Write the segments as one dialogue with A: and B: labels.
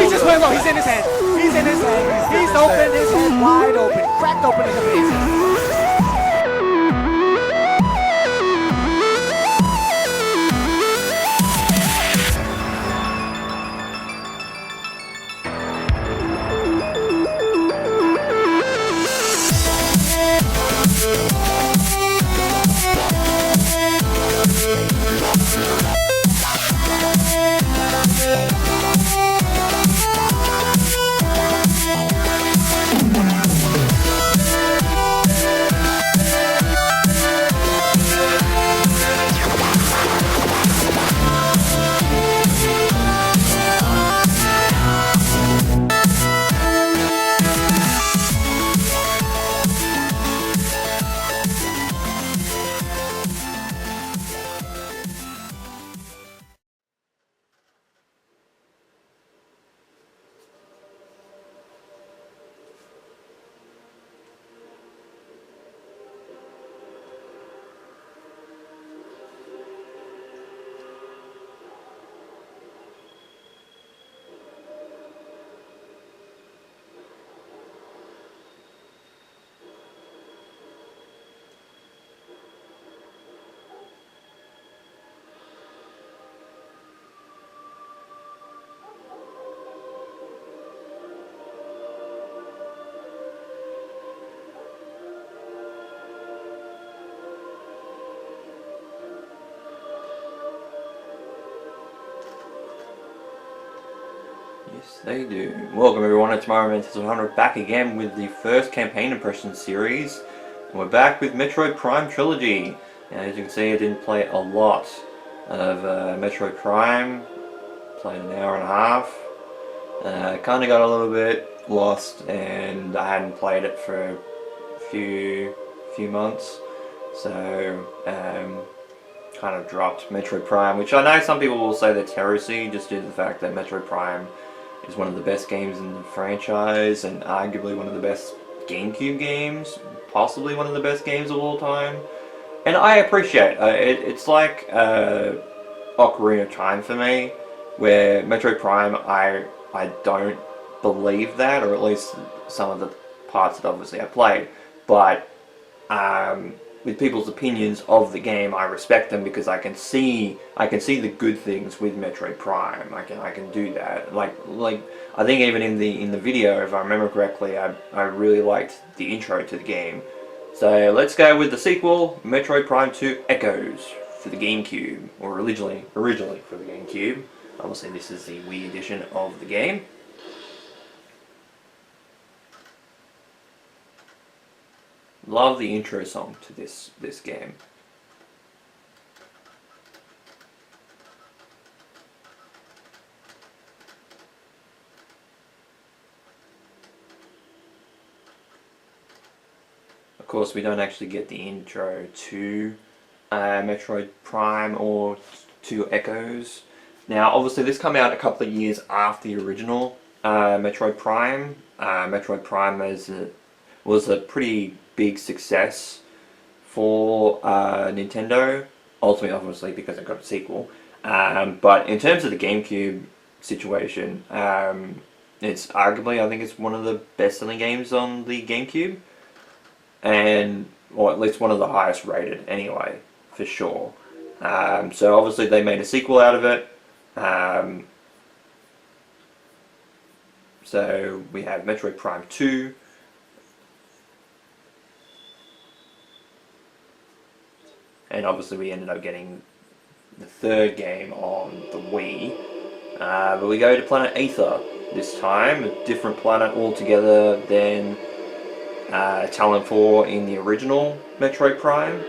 A: he just went low. He's in his head. He's in his head. He's open his head wide open. Cracked open in the face.
B: Yes, they do. Welcome everyone, it's Mario 100 back again with the first campaign impression series. And we're back with Metroid Prime Trilogy. And as you can see, I didn't play a lot of Metroid Prime. Played an hour and a half. Kind of got a little bit lost, and I hadn't played it for a few months. So, kind of dropped Metroid Prime, which I know some people will say that's heresy, just due to the fact that Metroid Prime is one of the best games in the franchise, and arguably one of the best GameCube games, possibly one of the best games of all time. And I appreciate it. It's like Ocarina of Time for me, where Metroid Prime, I don't believe that, or at least some of the parts that obviously I played, but with people's opinions of the game, I respect them because I can see the good things with Metroid Prime. I can do that. Like I think even in the video, if I remember correctly, I really liked the intro to the game. So let's go with the sequel, Metroid Prime 2 Echoes for the GameCube, or originally for the GameCube. Obviously, this is the Wii edition of the game. Love the intro song to this game. Of course, we don't actually get the intro to Metroid Prime or to Echoes. Now, obviously, this came out a couple of years after the original Metroid Prime. Metroid Prime was a pretty big success for Nintendo, ultimately obviously because it got a sequel, but in terms of the GameCube situation, it's arguably, I think it's one of the best selling games on the GameCube, and or at least one of the highest rated anyway, for sure. So obviously they made a sequel out of it. So we have Metroid Prime 2. And obviously we ended up getting the third game on the Wii. But we go to Planet Aether this time, a different planet altogether than Talon 4 in the original Metroid Prime.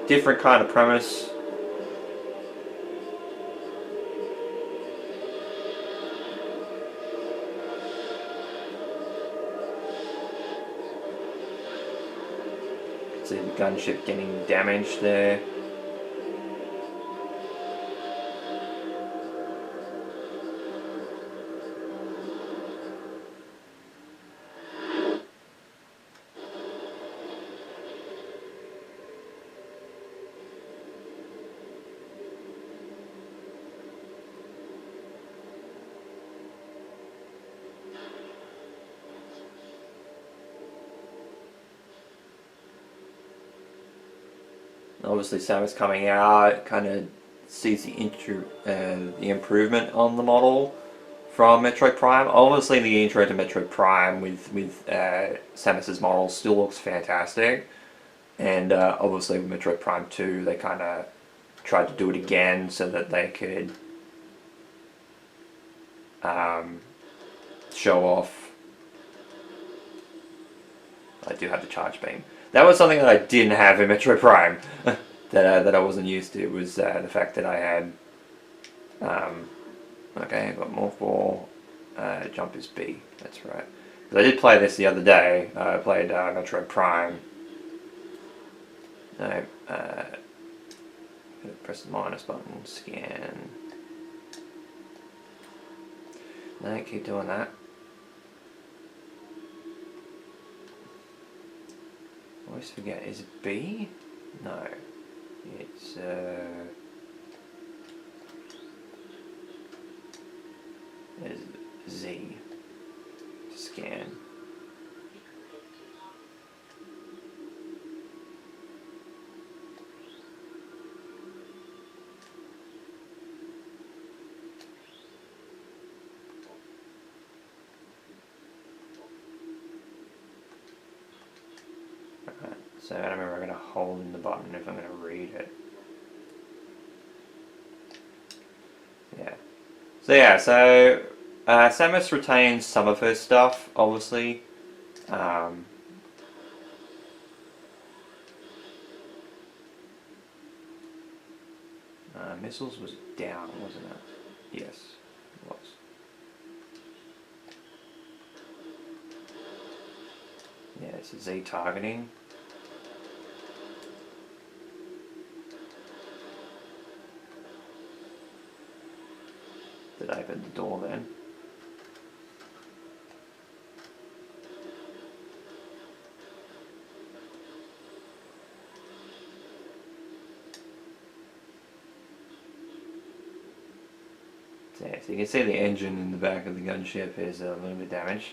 B: Different kind of premise. See the gunship getting damaged there. Obviously, Samus coming out kind of sees the improvement on the model from Metroid Prime. Obviously, the intro to Metroid Prime with Samus's model still looks fantastic, and obviously with Metroid Prime 2, they kind of tried to do it again so that they could show off. I do have the charge beam. That was something that I didn't have in Metroid Prime that I wasn't used to. Was the fact that I had. Okay, I've got Morph Ball. Jump is B. That's right. Because I did play this the other day. I played Metroid Prime. No, press the minus button. Scan. No, keep doing that. I always forget. Is it B? No. It's Z. Scan. So I don't remember I'm going to hold in the button if I'm going to read it. Yeah. So Samus retains some of her stuff, obviously. Missiles was down, wasn't it? Yes, it was. Yeah, it's a Z targeting. Did I open the door then? Yeah, so you can see the engine in the back of the gunship is a little bit damaged.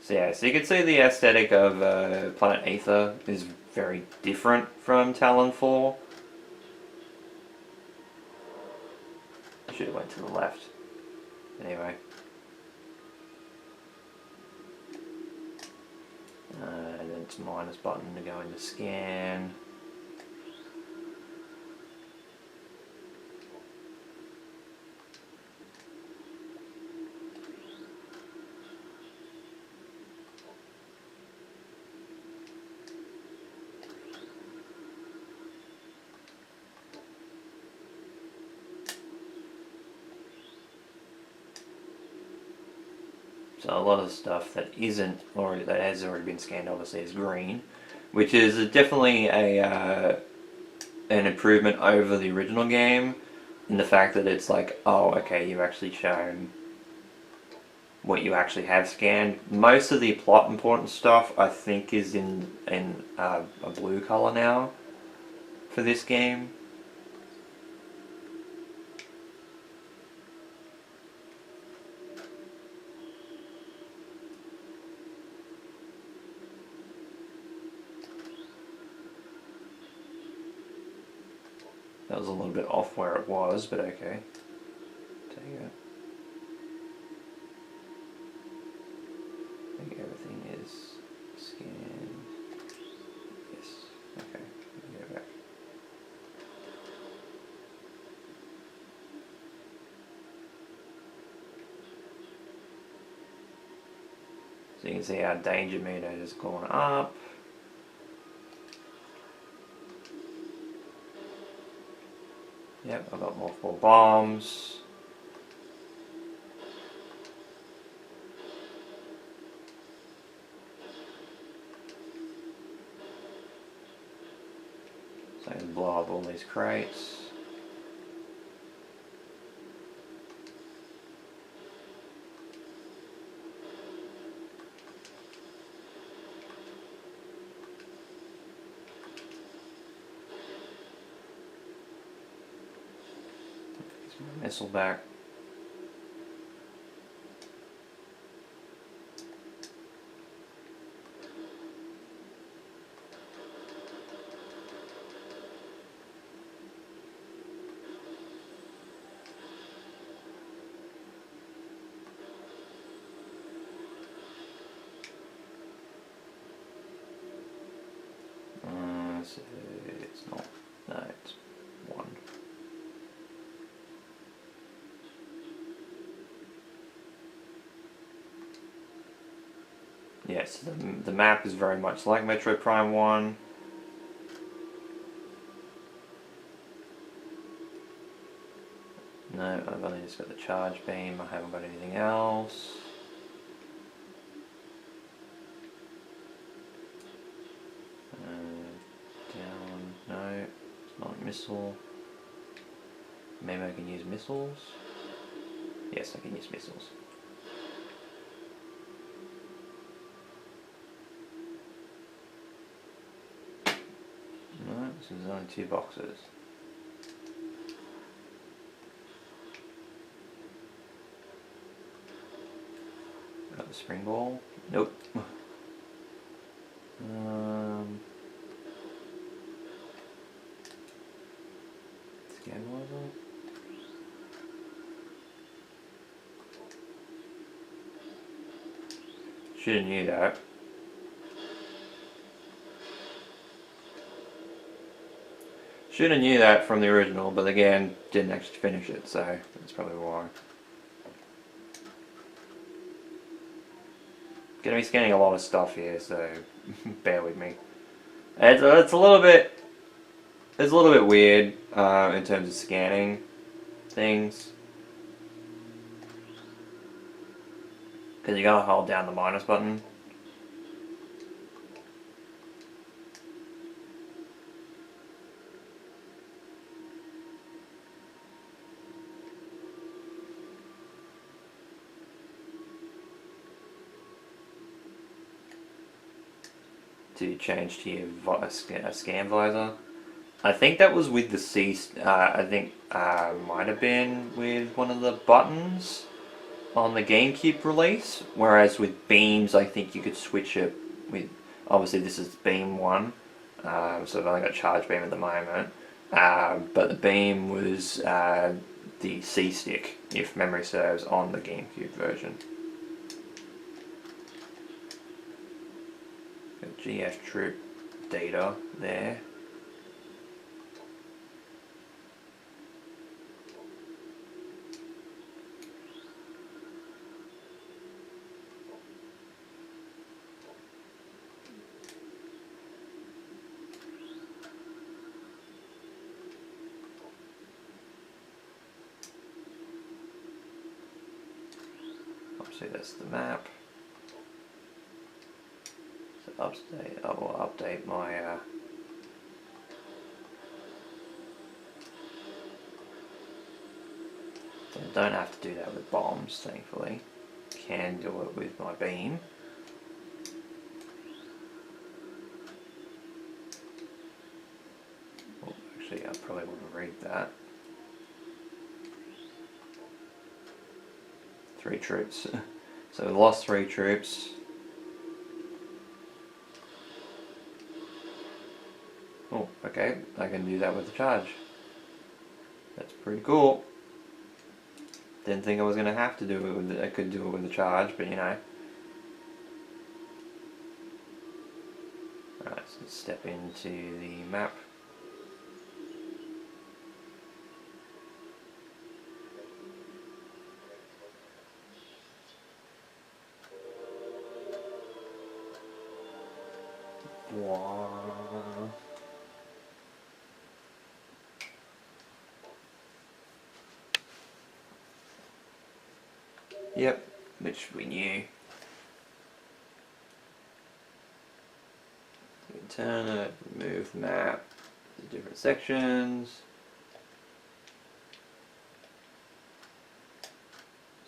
B: So yeah, so you can see the aesthetic of Planet Aether is very different from Talon 4. I should have went to the left. Anyway. And then it's minus button to go into scan. So a lot of stuff that isn't, or that has already been scanned, obviously is green, which is definitely an improvement over the original game, in the fact that it's like, oh, okay, you've actually shown what you actually have scanned. Most of the plot important stuff, I think, is in a blue color now for this game. That was a little bit off where it was, but okay. Take it. I think everything is scanned. Yes. Okay. Go back. So you can see our danger meter has gone up. Yep, I've got multiple bombs. So I can blow up all these crates. Missile back. Yes, the map is very much like Metroid Prime 1. No, I've only just got the charge beam, I haven't got anything else. Down, no, it's not a missile. Maybe I can use missiles? Yes, I can use missiles. No, so there's only 2 boxes. Got the spring ball? Nope. Scandalizer? Should've knew that. Should've knew that from the original, but again, didn't actually finish it, so that's probably why. Gonna be scanning a lot of stuff here, so bear with me. It's a little bit weird in terms of scanning things, because you gotta hold down the minus button. To change to your scan visor. I think that was with the C. I think might have been with one of the buttons on the GameCube release. Whereas with beams, I think you could switch it with. Obviously, this is beam 1, so I've only got charge beam at the moment. But the beam was the C stick, if memory serves, on the GameCube version. GF troop data there. Obviously that's the map. I will update my so I don't have to do that with bombs, thankfully. Can do it with my beam. Well, actually, I probably want to read that. 3 troops. So we lost 3 troops. Oh, okay, I can do that with the charge. That's pretty cool. Didn't think I was gonna have to do it with I could do it with the charge, but you know. Alright, so let's step into the map. Wow. Yep, which we knew. You can turn it, remove map, the different sections.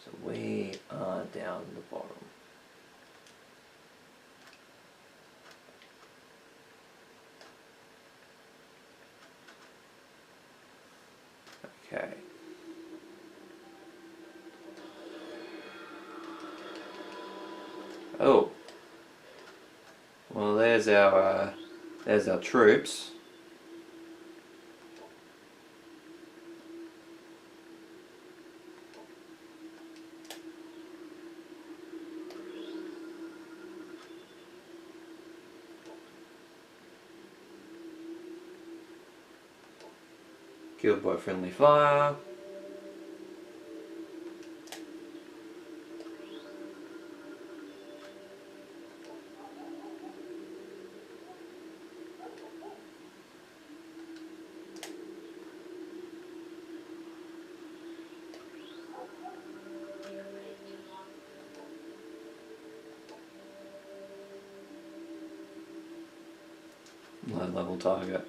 B: So we are down the bottom. Okay. Oh. Well, there's our troops. Killed by friendly fire. level target.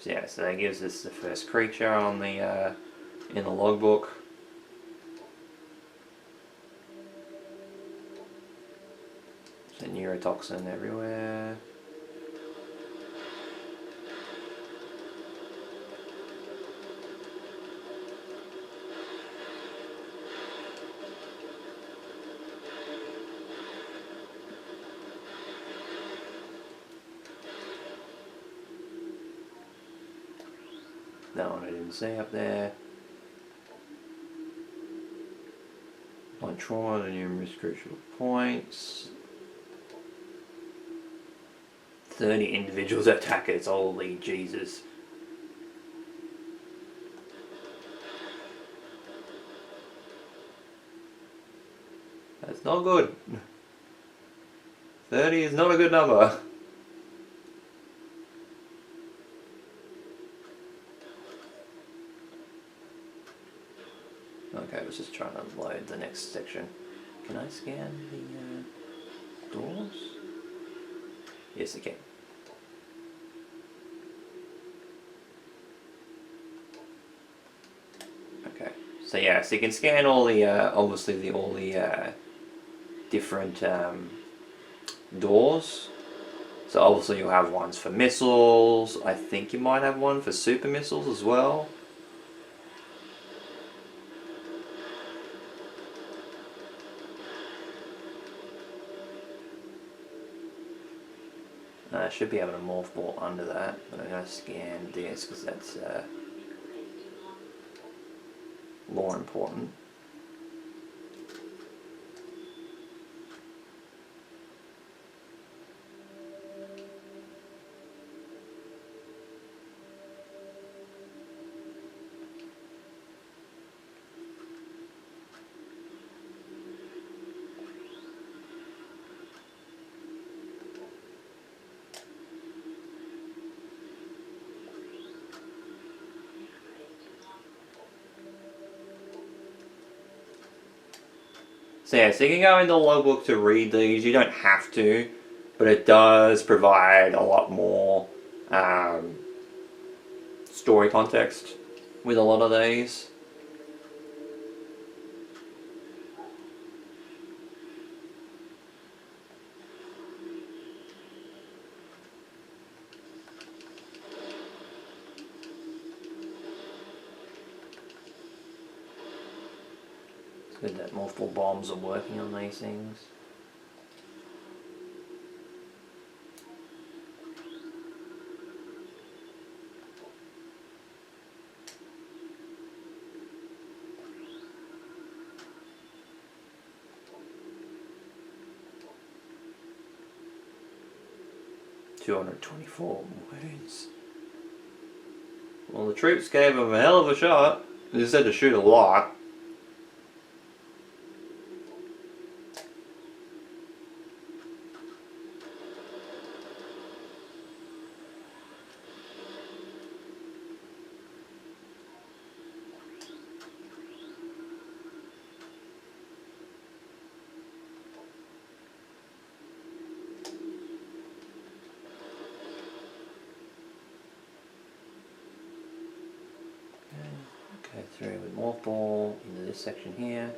B: So yeah, so that gives us the first creature on the in the logbook. So neurotoxin everywhere. That one I didn't see up there. On trauma, the numerous crucial points. 30 individuals attackers, holy Jesus. That's not good. 30 is not a good number. Okay, I was just trying to load the next section. Can I scan the doors? Yes, I can. Okay, so yeah, so you can scan all the obviously all the different doors. So obviously you'll have ones for missiles. I think you might have one for super missiles as well. I should be able to morph ball under that, but I'm going to scan this because that's more important. So yeah, so you can go into the logbook to read these. You don't have to, but it does provide a lot more story context with a lot of these. It's good that multiple bombs are working on these things. $224 wounds. Well, the troops gave him a hell of a shot. They said to shoot a lot. Okay, through with morph ball into this section here.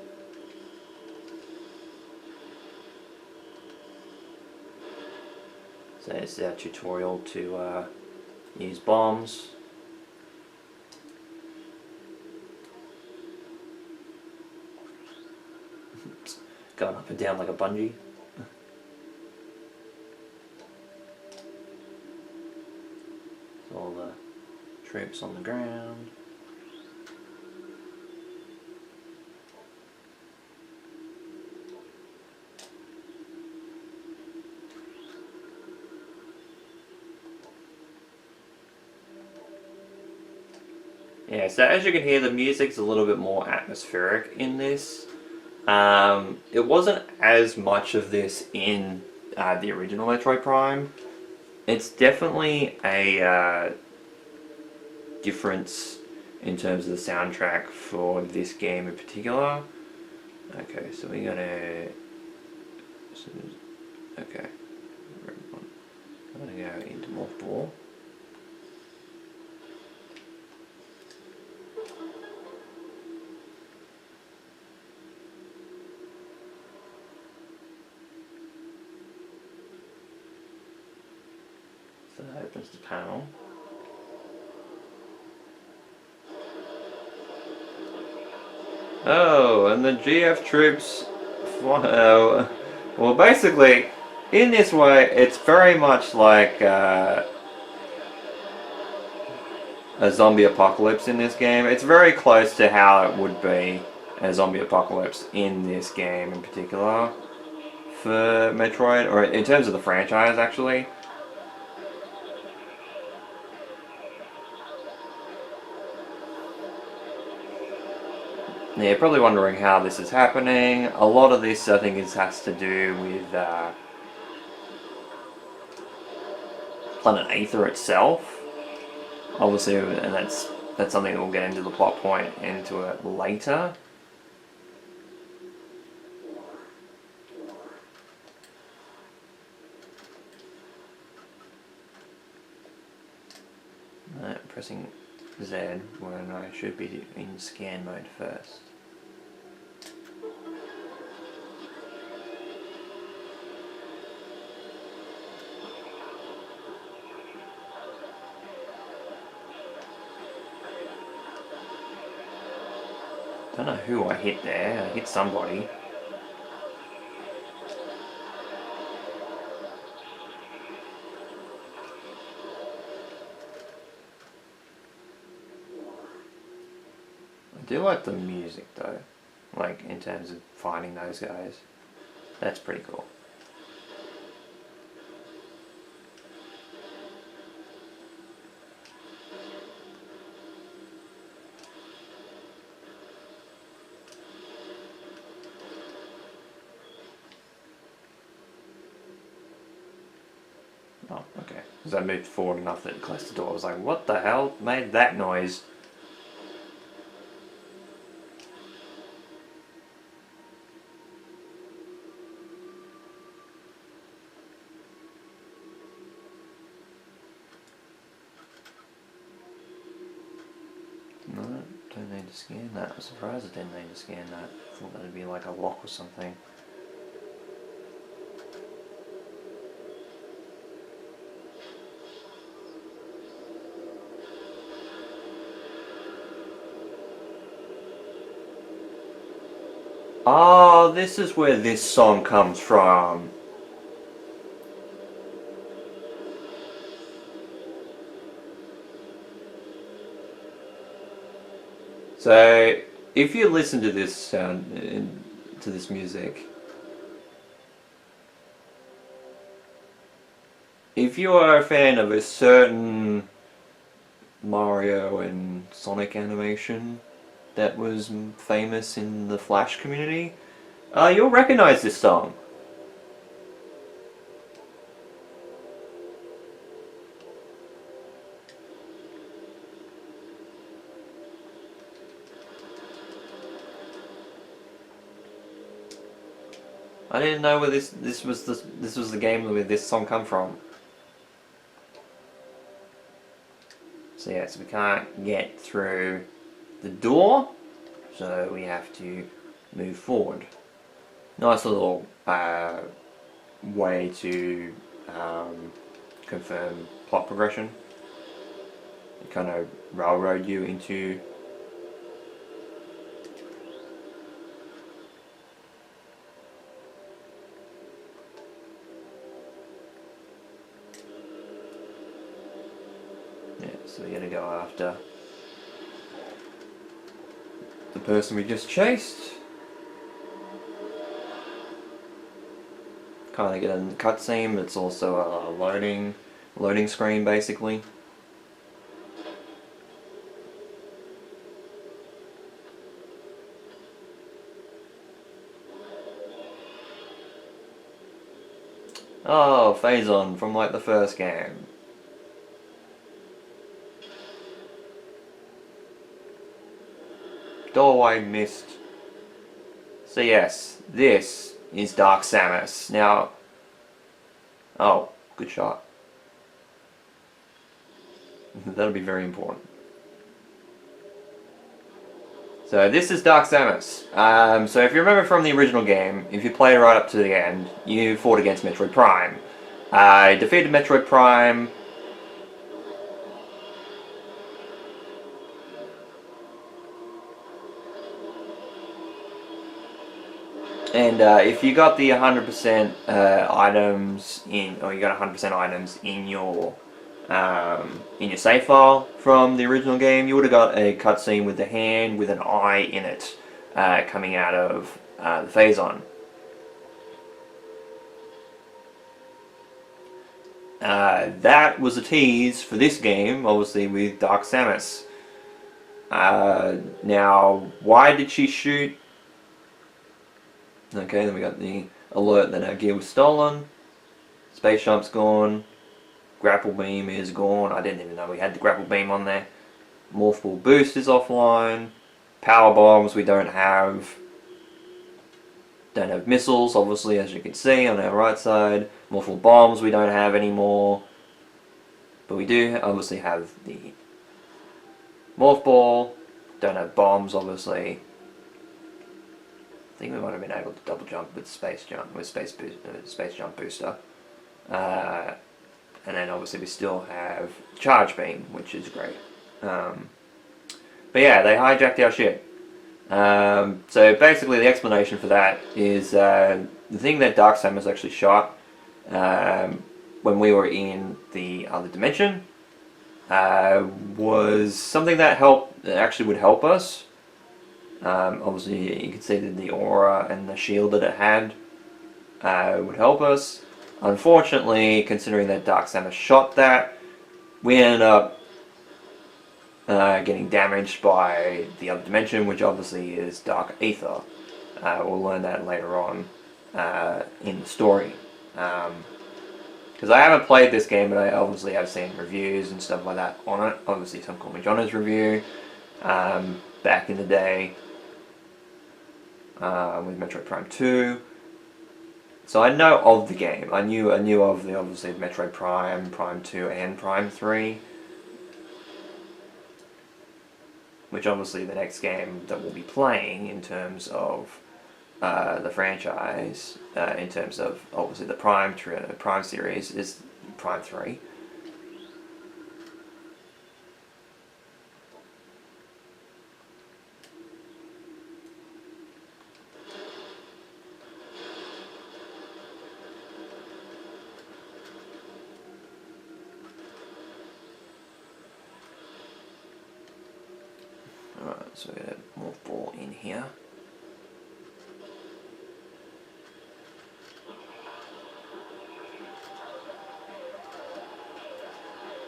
B: So it's our tutorial to use bombs. Going up and down like a bungee. All the troops on the ground. Yeah, so as you can hear, the music's a little bit more atmospheric in this. It wasn't as much of this in the original Metroid Prime. It's definitely a difference in terms of the soundtrack for this game in particular. Okay, so we're gonna Okay. I'm gonna go into multiple. So that opens the panel. Oh, and the GF troops. Well, basically, in this way, it's very much like a zombie apocalypse in this game. It's very close to how it would be a zombie apocalypse in this game in particular for Metroid, or in terms of the franchise, actually. Yeah, you're probably wondering how this is happening. A lot of this, I think, has to do with Planet Aether itself. Obviously, and that's something that we'll get into the plot point into it later. Pressing Z when I should be in scan mode first. Don't know who I hit there. I hit somebody. I do like the music though, like in terms of finding those guys. That's pretty cool. Oh, okay. Because I moved forward enough that it closed the door. I was like, what the hell made that noise? No, don't need to scan that. I'm surprised I didn't need to scan that. I thought that'd be like a lock or something. Oh, this is where this song comes from. So, if you listen to this sound, to this music, if you are a fan of a certain Mario and Sonic animation that was famous in the Flash community, you'll recognize this song. I didn't know where this was the game where this song come from. So yeah, so we can't get through the door, so we have to move forward. Nice little way to confirm plot progression. It kind of railroad you into so we gotta go after the person we just chased. Kind of get a cutscene, but it's also a loading screen basically. Oh, Phazon from like the first game. Doorway missed. So yes, this is Dark Samus. Now, oh, good shot. That'll be very important. So this is Dark Samus. So if you remember from the original game, if you played right up to the end, you fought against Metroid Prime. Defeated Metroid Prime. And if you got the 100% items in, or you got 100% items in your save file from the original game, you would have got a cutscene with the hand with an eye in it coming out of the Phazon. That was a tease for this game, obviously with Dark Samus. Now, why did she shoot? Okay, then we got the alert that our gear was stolen. Space Jump's gone. Grapple Beam is gone. I didn't even know we had the Grapple Beam on there. Morph Ball Boost is offline. Power Bombs we don't have. Don't have missiles, obviously, as you can see on our right side. Morph Ball Bombs we don't have anymore. But we do obviously have the Morph Ball. Don't have bombs, obviously. I think we might have been able to double jump with Space Jump, with Space Jump Booster. And then obviously we still have Charge Beam, which is great. But yeah, they hijacked our ship. So basically the explanation for that is the thing that Dark Samus actually shot when we were in the other dimension was something that actually would help us. Obviously you can see that the aura and the shield that it had would help us. Unfortunately, considering that Dark Samus shot that, we ended up getting damaged by the other dimension, which obviously is Dark Aether. We'll learn that later on in the story. Because I haven't played this game, but I obviously have seen reviews and stuff like that on it. Obviously, some call me John's review back in the day with Metroid Prime 2. So I know of the game. I knew of the obviously Metroid Prime, Prime 2, and Prime 3. Which obviously the next game that we'll be playing in terms of the franchise, in terms of obviously the Prime series, is Prime 3. Alright, so we got a Morph Ball in here.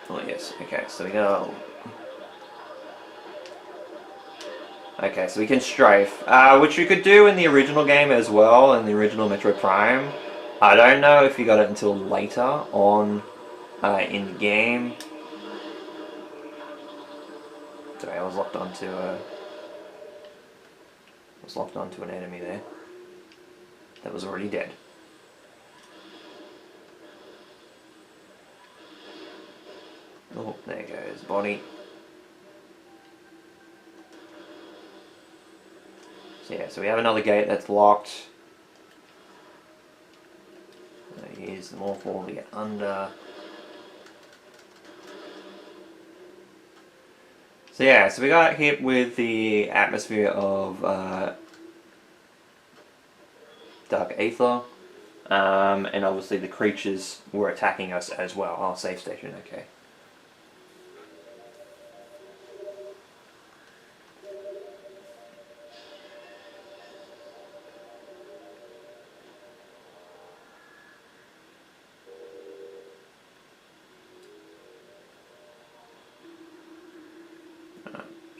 B: Oh yes, okay, so we go. Okay, so we can strafe, which you could do in the original game as well, in the original Metroid Prime. I don't know if you got it until later on in the game. Sorry, I was locked onto an enemy there that was already dead. Oh, there goes body. So yeah, so we have another gate that's locked. Here's the Morph Ball to get under. So yeah, so we got hit with the atmosphere of Dark Aether, and obviously the creatures were attacking us as well. Oh, safe station, okay.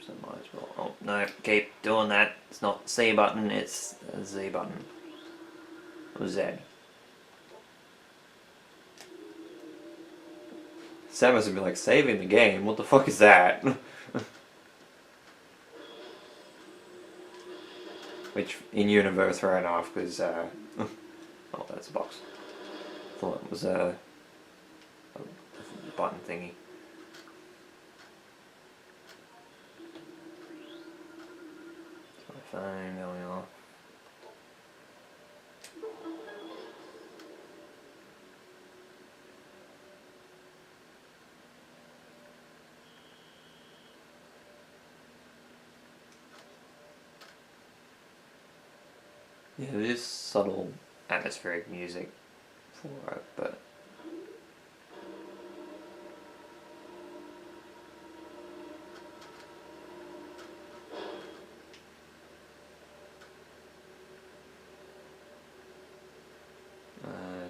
B: So might as well. Oh no, keep doing that. It's not C button, it's a Z button. Or Z. Samus would be like, saving the game? What the fuck is that? which in universe fair enough because oh, that's a box. Thought it was a button thingy. It's my phone going off. Yeah, there's subtle atmospheric music for it, but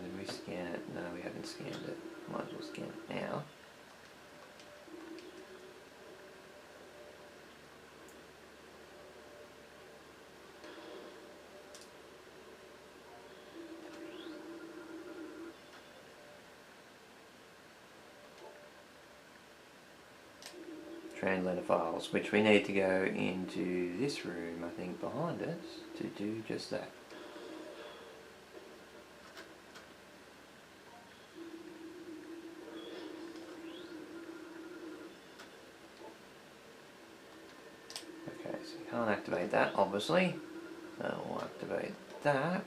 B: did we scan it? No, we haven't scanned it. Might as well scan it now. Translator files, which we need to go into this room, I think, behind us to do just that. Okay, so you can't activate that, obviously. So we'll activate that.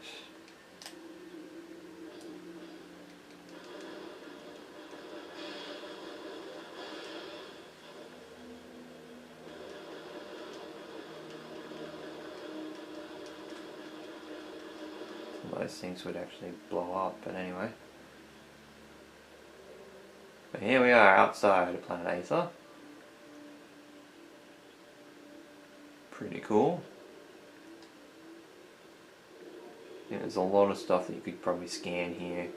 B: Those things would actually blow up, but anyway. But here we are outside of Planet Aether. Pretty cool. Yeah, there's a lot of stuff that you could probably scan here.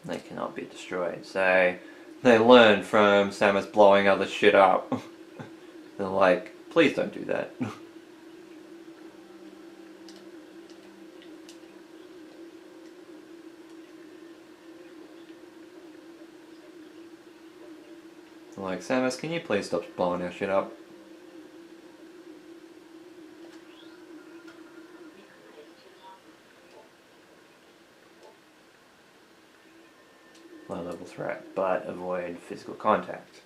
B: They cannot be destroyed. So they learn from Samus blowing other shit up. They're like, please don't do that. They're like, Samus, can you please stop blowing our shit up? Low level threat, but avoid physical contact.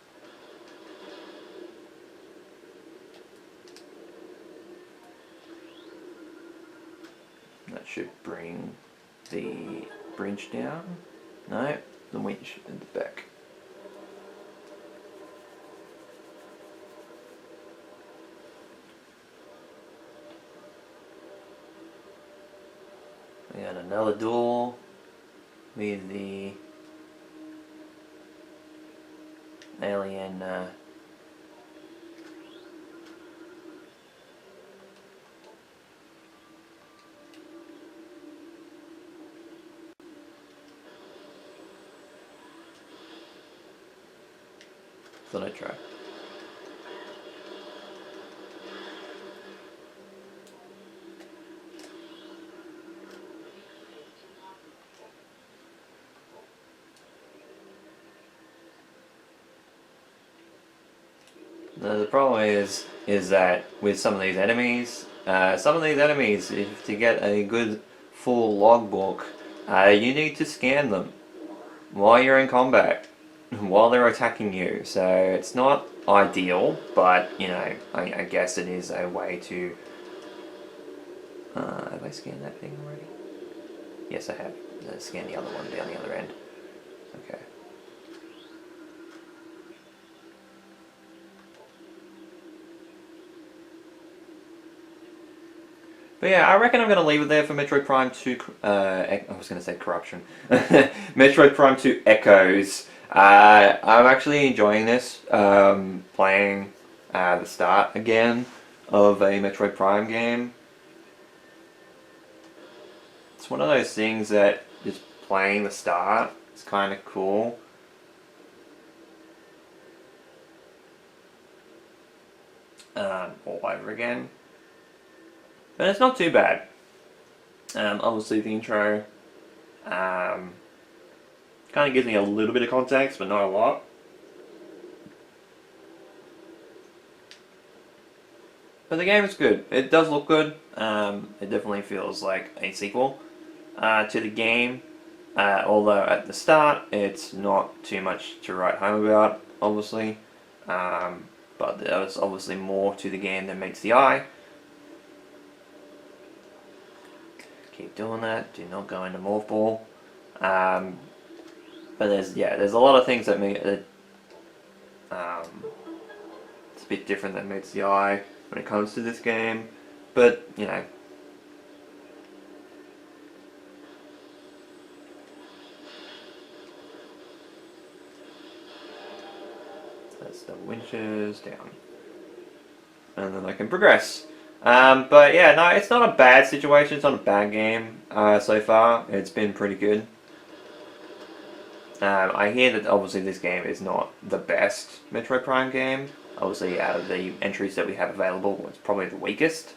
B: That should bring the bridge down. No, the winch in the back. We got another door with the alien thought I'd try. The problem is that with some of these enemies, if to get a good full logbook, you need to scan them while you're in combat, while they're attacking you. So it's not ideal, but you know, I guess it is a way to. Have I scanned that thing already? Yes, I have. Scan the other one down the other end. Okay. But yeah, I reckon I'm going to leave it there for Metroid Prime 2, I was going to say Corruption. Metroid Prime 2 Echoes. I'm actually enjoying this, playing the start again of a Metroid Prime game. It's one of those things that just playing the start is kind of cool. All over again. But it's not too bad. Obviously the intro kind of gives me a little bit of context, but not a lot. But the game is good. It does look good. It definitely feels like a sequel to the game. Although at the start, it's not too much to write home about, obviously. But there's obviously more to the game than meets the eye. Keep doing that. Do not go into Morph Ball. But there's a lot of things that it's a bit different than meets the eye when it comes to this game. But you know. That's the winches down. And then I can progress. But yeah, no, it's not a bad situation. It's not a bad game so far. It's been pretty good. I hear that obviously this game is not the best Metroid Prime game. Obviously, out of the entries that we have available, it's probably the weakest.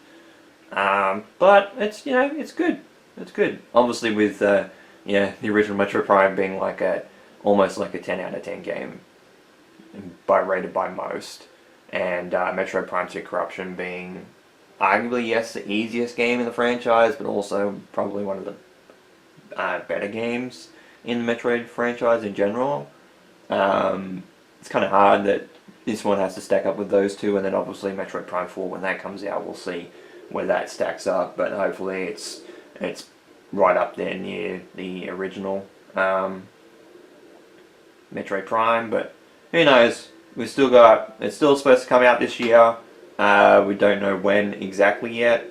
B: But it's it's good. It's good. Obviously, with the original Metroid Prime being like almost like a 10 out of 10 game, rated by most, and Metroid Prime 2 Corruption being arguably, yes, the easiest game in the franchise, but also probably one of the better games in the Metroid franchise in general. It's kind of hard that this one has to stack up with those two, and then obviously Metroid Prime 4, when that comes out, we'll see where that stacks up, but hopefully it's right up there near the original Metroid Prime, but who knows? It's still supposed to come out this year. We don't know when exactly yet.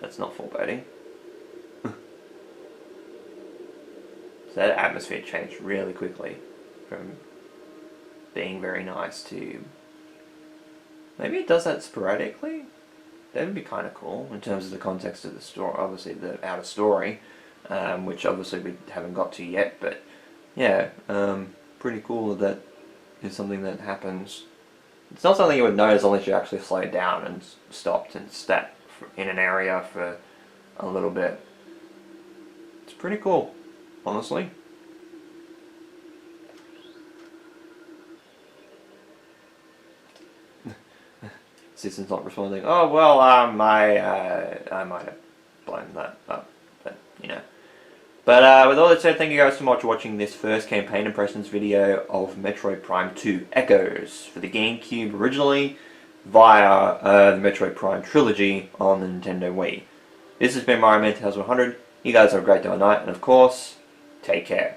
B: That's not foreboding. So that atmosphere changed really quickly from being very nice to... Maybe it does that sporadically? That would be kind of cool in terms of the context of the story, obviously the outer story, which obviously we haven't got to yet, but yeah, pretty cool that is something that happens. It's not something you would notice unless you actually slowed down and stopped and sat in an area for a little bit. It's pretty cool, honestly. System's not responding. Oh well, I might have blown that up, but you know. But with all that said, thank you guys so much for watching this first campaign impressions video of Metroid Prime 2 Echoes for the GameCube originally via the Metroid Prime Trilogy on the Nintendo Wii. This has been Mario Man 2100. You guys have a great day or night, and of course, take care.